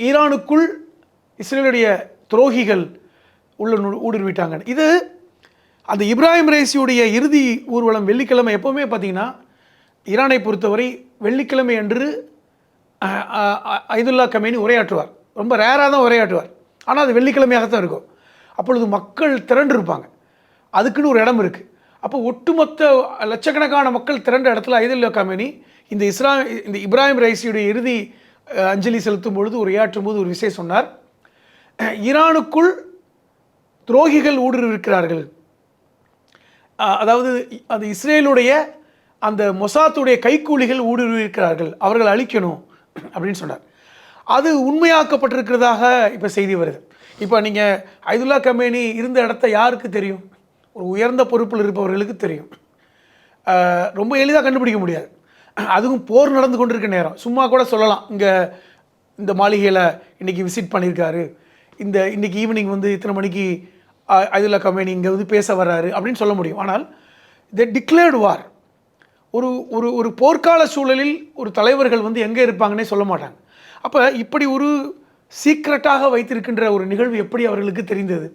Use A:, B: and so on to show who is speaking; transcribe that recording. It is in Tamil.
A: ஈரானுக்குள் இஸ்ரேலுடைய துரோகிகள் உள்ள ஊடுருவிட்டாங்க. இது அந்த இப்ராஹிம் ரைசியுடைய இறுதி ஊர்வலம் வெள்ளிக்கிழமை எப்போவுமே பார்த்தீங்கன்னா ஈரானை பொறுத்தவரை வெள்ளிக்கிழமை அன்று ஐதுல்லா கமேனி உரையாற்றுவார். ரொம்ப ரேராக தான் உரையாற்றுவார், ஆனால் அது வெள்ளிக்கிழமையாகத்தான் இருக்கும். அப்பொழுது மக்கள் திரண்டு இருப்பாங்க, அதுக்குன்னு ஒரு இடம் இருக்குது. அப்போ ஒட்டுமொத்த லட்சக்கணக்கான மக்கள் திரண்ட இடத்துல ஐதுல்லா கமேனி இந்த இப்ராஹிம் ரைசியுடைய இறுதி அஞ்சலி செலுத்தும் பொழுது உரையாற்றும் போது ஒரு விஷயம் சொன்னார். ஈரானுக்குள் துரோகிகள் ஊடுருவிருக்கிறார்கள், அதாவது அந்த இஸ்ரேலுடைய அந்த மொசாத்துடைய கைக்கூலிகள் ஊடுருவிருக்கிறார்கள், அவர்கள் அழிக்கணும் அப்படின்னு சொன்னார். அது உண்மையாக்கப்பட்டிருக்கிறதாக இப்போ செய்தி வருது. இப்போ நீங்கள் ஐதுல்லா கமேனி இருந்த இடத்த யாருக்கு தெரியும்? ஒரு உயர்ந்த பொறுப்பில் இருப்பவர்களுக்கு தெரியும். ரொம்ப எளிதாக கண்டுபிடிக்க முடியாது. அதுவும் போர் நடந்து கொண்டிருக்க நேரம். சும்மா கூட சொல்லலாம், இங்கே இந்த மாளிகையில் இன்றைக்கி விசிட் பண்ணியிருக்காரு, இன்றைக்கி ஈவினிங் வந்து இத்தனை மணிக்கு ஐதுல்லா கமேனி இங்கே வந்து பேச வர்றாரு அப்படின்னு சொல்ல முடியும். ஆனால் தி டிக்ளேர்டு வார், ஒரு ஒரு ஒரு போர்க்கால சூழலில் ஒரு தலைவர்கள் வந்து எங்கே இருப்பாங்கன்னே சொல்ல மாட்டாங்க. அப்போ இப்படி ஒரு சீக்ரெட்டாக வைத்திருக்கின்ற ஒரு நிகழ்வு எப்படி அவர்களுக்கு தெரிந்தது?